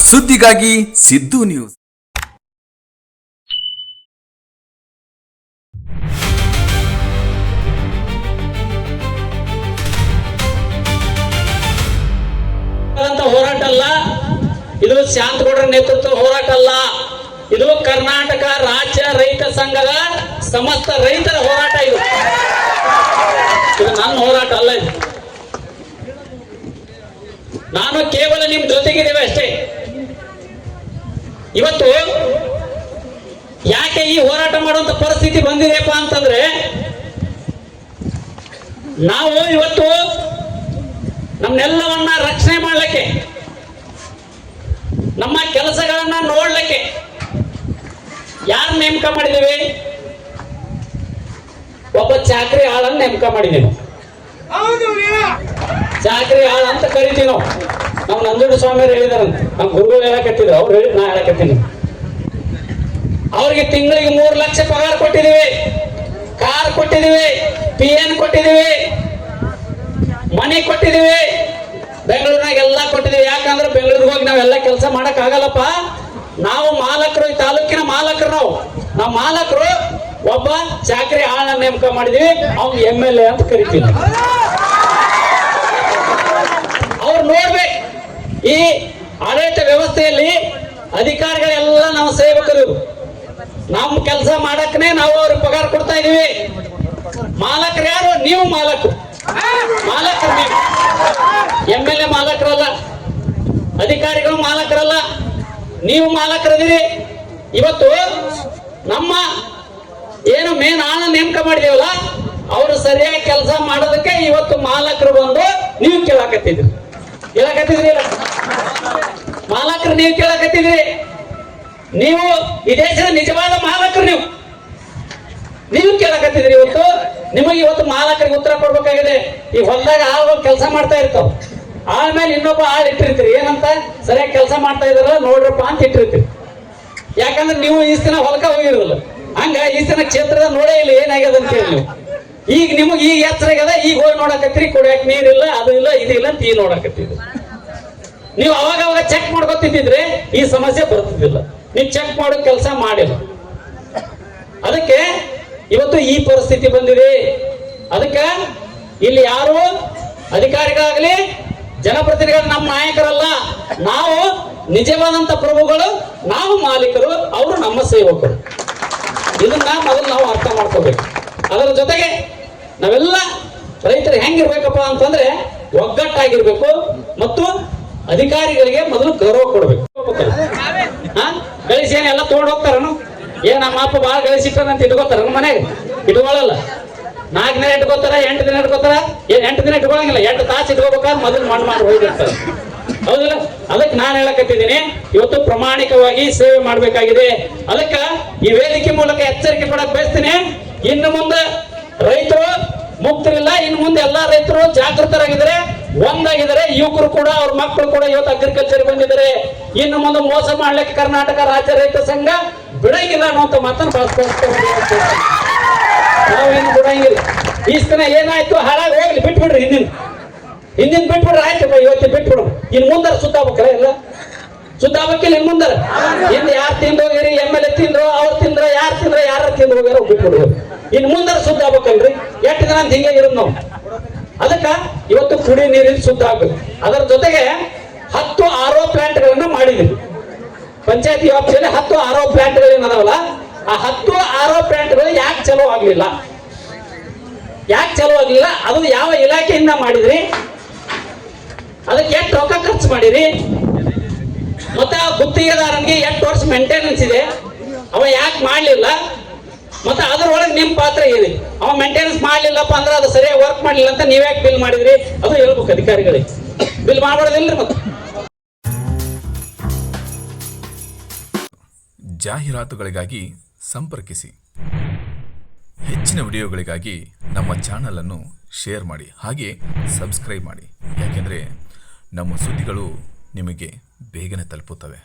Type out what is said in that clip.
ಸುದ್ದಿಗಾಗಿ ಸಿದ್ದು ನ್ಯೂಸ್. ಹೋರಾಟ ಅಲ್ಲ ಇದು, ಶಾಂತಗೌಡರ ನೇತೃತ್ವದ ಹೋರಾಟ ಅಲ್ಲ ಇದು, ಕರ್ನಾಟಕ ರಾಜ್ಯ ರೈತ ಸಂಘದ ಸಮಸ್ತ ರೈತರ ಹೋರಾಟ. ಇದು ನನ್ನ ಹೋರಾಟ ಅಲ್ಲ. ಇದು ನಾನು ಕೇವಲ ನಿಮ್ ಜೊತೆಗಿದ್ದೇವೆ ಅಷ್ಟೇ. ಇವತ್ತು ಯಾಕೆ ಈ ಹೋರಾಟ ಮಾಡುವಂತ ಪರಿಸ್ಥಿತಿ ಬಂದಿದೆಯಪ್ಪ ಅಂತಂದ್ರೆ, ನಾವು ಇವತ್ತು ನಮ್ಮನ್ನೆಲ್ಲವನ್ನ ರಕ್ಷಣೆ ಮಾಡಲಿಕ್ಕೆ, ನಮ್ಮ ಕೆಲಸಗಳನ್ನ ನೋಡ್ಲಿಕ್ಕೆ ಯಾರು ನೇಮಕ ಮಾಡಿದ್ದೀವಿ? ಒಬ್ಬ ಚಾಕ್ರಿ ಆಳನ್ನ ನೇಮಕ ಮಾಡಿದ್ದೀವಿ. ಚಾಕ್ರಿ ಆಳ ಅಂತ ಕರಿತೀವಿ ನಾವು. ನಾವು ನಂಜುಂಡ ಸ್ವಾಮಿಯವರು ಹೇಳಿದಾರಂತ, ನಮ್ಮ ಗುರುಗಳು ಹೇಳಕತ್ತಿದ್ರು, ಅವ್ರು ಹೇಳಿ ನಾ ಹೇಳಕತ್ತೀನಿ. ಅವ್ರಿಗೆ ತಿಂಗಳಿಗೆ 3 ಲಕ್ಷ ಪಗಾರ ಕೊಟ್ಟಿದ್ದೀವಿ, ಕಾರ್ ಕೊಟ್ಟಿದ್ದೀವಿ, PN ಕೊಟ್ಟಿದ್ದೀವಿ, ಮನೆ ಕೊಟ್ಟಿದ್ದೀವಿ, ಬೆಂಗಳೂರಿನಾಗ ಎಲ್ಲ ಕೊಟ್ಟಿದ್ದೀವಿ. ಯಾಕಂದ್ರೆ ಬೆಂಗಳೂರಿಗೆ ಹೋಗಿ ನಾವೆಲ್ಲ ಕೆಲಸ ಮಾಡಕ್ ಆಗಲ್ಲಪ್ಪ. ನಾವು ಮಾಲಕರು, ಈ ತಾಲೂಕಿನ ಮಾಲಕರು. ನಾವು ಮಾಲಕರು ಒಬ್ಬ ಚಾಕ್ರಿ ಆಳನ್ನ ನೇಮಕ ಮಾಡಿದೀವಿ, ಅವ್ನು MLA ಅಂತ ಕರಿತೀವಿ. ಅವ್ರು ನೋಡ್ಬೇಕು, ಈ ಆಡಳಿತ ವ್ಯವಸ್ಥೆಯಲ್ಲಿ ಅಧಿಕಾರಿಗಳೆಲ್ಲ ನಾವು ಸೇವಕರು. ನಮ್ಮ ಕೆಲಸ ಮಾಡಕ್ಕನೆ ನಾವು ಅವ್ರಿಗೆ ಪಗಾರ ಕೊಡ್ತಾ ಇದೀವಿ. ಮಾಲಕರು ಯಾರು? ನೀವು ಮಾಲಕರು. ಮಾಲಕರು ನೀವು. MLA ಮಾಲಕರಲ್ಲ, ಅಧಿಕಾರಿಗಳು ಮಾಲಕರಲ್ಲ, ನೀವು ಮಾಲಕರದಿರಿ. ಇವತ್ತು ನಮ್ಮ ಏನು ಮೇನ್ ಆಳ ನೇಮಕ ಮಾಡಿದೇವಲ್ಲ, ಅವರು ಸರಿಯಾಗಿ ಕೆಲಸ ಮಾಡೋದಕ್ಕೆ ಇವತ್ತು ಮಾಲಕರು ಬಂದು ನೀವು ಕೇಳಾಕತ್ತಿದ್ರಿ. ಮಾಲಕರು ನೀವು ಕೇಳಾಕತ್ತಿದ್ರಿ. ನೀವು ಈ ದೇಶದ ನಿಜವಾದ ಮಾಲಕರು. ನೀವು ಕೇಳಾಕತ್ತಿದ್ರಿ. ಇವತ್ತು ನಿಮಗೆ ಇವತ್ತು ಮಾಲಕರಿಗೆ ಉತ್ತರ ಕೊಡ್ಬೇಕಾಗಿದೆ. ಈ ಹೊಲದಾಗ ಆಳುಗಳು ಕೆಲಸ ಮಾಡ್ತಾ ಇರ್ತಾವ, ಆಮೇಲೆ ಇನ್ನೊಬ್ಬ ಆಳು ಇಟ್ಟಿರ್ತೀರಿ. ಏನಂತ? ಸರಿಯಾಗಿ ಕೆಲಸ ಮಾಡ್ತಾ ಇದಾರ ನೋಡ್ರಪ್ಪ ಅಂತ ಇಟ್ಟಿರ್ತೀರಿ. ಯಾಕಂದ್ರೆ ನೀವು ಈ ದಿನ ಹೊಲಕ ಹೋಗಿರಲ್ಲ, ಹಂಗ ಈ ದಿನ ಕ್ಷೇತ್ರದ ನೋಡೇ ಇಲ್ಲ ಏನಾಗ್ಯದ ಅಂತ ಹೇಳಿ ನೀವು. ಈಗ ನಿಮಗೆ ಈಗ ಎಚ್ಚರ ಆಗ್ಯದ, ಈಗ ಹೋಗಿ ನೋಡಕತ್ತೀರಿ. ಕುಡಿಯಕ್ ನೀರಿಲ್ಲ, ಅದು ಇಲ್ಲ, ಇದು ಇಲ್ಲ ಅಂತ ಈಗ ನೋಡಕತ್ತಿದ್ರಿ. ನೀವು ಅವಾಗ ಚೆಕ್ ಮಾಡ್ಕೊತಿದ್ರೆ ಈ ಸಮಸ್ಯೆ ಬರ್ತಿದ್ದಿಲ್ಲ. ನೀವು ಚೆಕ್ ಮಾಡೋ ಕೆಲಸ ಮಾಡಿಲ್ಲ, ಅದಕ್ಕೆ ಇವತ್ತು ಈ ಪರಿಸ್ಥಿತಿ ಬಂದಿದೆ. ಅದಕ್ಕೆ ಇಲ್ಲಿ ಯಾರು ಅಧಿಕಾರಿಗಳಾಗಲಿ ಜನಪ್ರತಿನಿಧಿಗಳು ನಮ್ಮ ನಾಯಕರಲ್ಲ. ನಾವು ನಿಜವಾದಂತ ಪ್ರಭುಗಳು, ನಾವು ಮಾಲೀಕರು, ಅವರು ನಮ್ಮ ಸೇವಕರು. ಇದನ್ನ ಮೊದಲು ನಾವು ಅರ್ಥ ಮಾಡ್ಕೋಬೇಕು. ಅದರ ಜೊತೆಗೆ ನಾವೆಲ್ಲ ರೈತರು ಹೆಂಗಿರ್ಬೇಕಪ್ಪ ಅಂತಂದ್ರೆ ಒಗ್ಗಟ್ಟಾಗಿರ್ಬೇಕು ಮತ್ತು ಅಧಿಕಾರಿಗಳಿಗೆ ಮೊದಲು ಗೌರವ ಕೊಡ್ಬೇಕು. ಗಳಿಸಿ ಏನೆಲ್ಲ ತಗೊಂಡು ಹೋಗ್ತಾರನು? ಏನ್ ನಮ್ಮ ಅಪ್ಪ ಭಾಳ ಗಳಿಸಿಟ್ಟಾರಂತ ಇಟ್ಕೋತಾರ ಮನೆಗೆ? ಇಟ್ಕೊಳ್ಳಲ್ಲ. 4 ದಿನ ಇಟ್ಕೋತಾರ, 8 ದಿನ ಇಟ್ಕೋತಾರ. 8 ದಿನ ಇಟ್ಕೊಳಂಗಿಲ್ಲ, 8 ತಾಸು ಇಟ್ಕೋಬೇಕಾದ್ರೆ ಮೊದಲು ಮಾಡಿ ಹೋಗಿರ್ತಾರೆ. ಹೌದಿಲ್ಲ? ಅದಕ್ಕೆ ನಾನು ಹೇಳಕತ್ತಿದ್ದೀನಿ, ಇವತ್ತು ಪ್ರಾಮಾಣಿಕವಾಗಿ ಸೇವೆ ಮಾಡಬೇಕಾಗಿದೆ. ಅದಕ್ಕೆ ಈ ವೇದಿಕೆ ಮೂಲಕ ಎಚ್ಚರಿಕೆ ಕೊಡಕ್ ಬಯಸ್ತೀನಿ. ಇನ್ನು ಮುಂದೆ ರೈತರು ಮುಕ್ತರಿಲ್ಲ. ಇನ್ನು ಮುಂದೆ ಎಲ್ಲಾ ರೈತರು ಜಾಗೃತರಾಗಿದ್ದಾರೆ, ಒಂದಾಗಿದ್ದಾರೆ. ಯುವಕರು ಕೂಡ, ಅವ್ರ ಮಕ್ಕಳು ಕೂಡ ಇವತ್ತು ಅಗ್ರಿಕಲ್ಚರ್ ಬಂದಿದ್ದಾರೆ. ಇನ್ನು ಮುಂದೆ ಮೋಸ ಮಾಡ್ಲಿಕ್ಕೆ ಕರ್ನಾಟಕ ರಾಜ್ಯ ರೈತ ಸಂಘ ಬಿಡಂಗಿಲ್ಲ ಅನ್ನುವಂತ ಮಾತನ್ನು ನಾವೇನು ಬಿಡಂಗಿಲ್ಲ. ಈ ದಿನ ಏನಾಯ್ತು, ಹಾಳಾಗಿ ಹೋಗ್ಲಿ, ಬಿಟ್ಬಿಡ್ರಿ. ಹಿಂದಿನ ಬಿಟ್ಬಿಡ್ರಿ, ಆಯ್ತಪ್ಪ, ಇವತ್ತು ಬಿಟ್ಬಿಡು. ಇನ್ ಮುಂದಾರ ಸುತ್ತಾಬೇಕಲ್ಲ, ಎಲ್ಲ ಸುತ್ತಾಬೇಕಿಲ್ಲ. ಇನ್ ಮುಂದಾರ ಹಿಂದೆ ಯಾರು ತಿಂದು ಹೋಗಿರಿ, MLA ತಿಂದ್ರು, ಅವ್ರು ತಿಂದ್ರ, ಯಾರು ತಿಂದ್ರ, ಯಾರು ತಿಂದು ಹೋಗ್ಯಾರ ಬಿಟ್ಬಿಡು. ಇನ್ ಮುಂದಾರ ಸುತ್ತಾಬೇಕಲ್ರಿ. 8 ದಿನ ಅಂತ ಹಿಂಗೆ ಇರೋದು ನಾವು. ಅದಕ್ಕ ಇವತ್ತು ಕುಡಿ ನೀರಿನ ಶುದ್ಧ ಆಗ್ಬೇಕು. ಅದರ ಜೊತೆಗೆ 10 RO ಪ್ಲಾಂಟ್ಗಳನ್ನ ಮಾಡಿದ್ವಿ. ಪಂಚಾಯತಿ ವ್ಯಾಪ್ತಿಯಲ್ಲಿ 10 RO ಪ್ಲಾಂಟ್ಗಳು ಏನದಾವಲ್ಲ, ಆ 10 RO ಪ್ಲಾಂಟ್ಗಳು ಯಾಕೆ ಚಲೋ ಆಗ್ಲಿಲ್ಲ? ಅದು ಯಾವ ಇಲಾಖೆಯಿಂದ ಮಾಡಿದ್ರಿ? ಅದಕ್ಕೆ ಎಷ್ಟು ರೊಕ್ಕ ಖರ್ಚು ಮಾಡಿರಿ? ಮತ್ತೆ ಆ ಗುತ್ತಿಗೆದಾರನಿಗೆ ಎಷ್ಟು ವರ್ಷ ಮೇಂಟೆನೆನ್ಸ್ ಇದೆ? ಅವ ಯಾಕೆ ಮಾಡ್ಲಿಲ್ಲ? ಮತ್ತೆ ಅದರೊಳಗೆ ನಿಮ್ ಪಾತ್ರ ಏನಿದೆ? ಅವ ಮೇಂಟೆನೆನ್ಸ್ ಮಾಡ್ಲಿಲ್ಲಪ್ಪ ಅಂದ್ರೆ ಅದು ಸರಿಯಾಗಿ ವರ್ಕ್ ಮಾಡ್ಲಿಲ್ಲ ಅಂತ ನೀವ್ಯಾಕೆ ಬಿಲ್ ಮಾಡಿದ್ರಿ? ಅದು ಹೇಳ್ಬೇಕು ಅಧಿಕಾರಿಗಳಿಗೆ. ಬಿಲ್ ಮಾಡ್ಬಾರ್ದಿಲ್ರಿ. ಮತ್ತೆ ಜಾಹೀರಾತುಗಳಿಗಾಗಿ ಸಂಪರ್ಕಿಸಿ. ಹೆಚ್ಚಿನ ವಿಡಿಯೋಗಳಿಗಾಗಿ ನಮ್ಮ ಚಾನಲನ್ನು ಶೇರ್ ಮಾಡಿ, ಹಾಗೆ ಸಬ್ಸ್ಕ್ರೈಬ್ ಮಾಡಿ. ಯಾಕೆಂದರೆ ನಮ್ಮ ಸುದ್ದಿಗಳು ನಿಮಗೆ ಬೇಗನೆ ತಲುಪುತ್ತವೆ.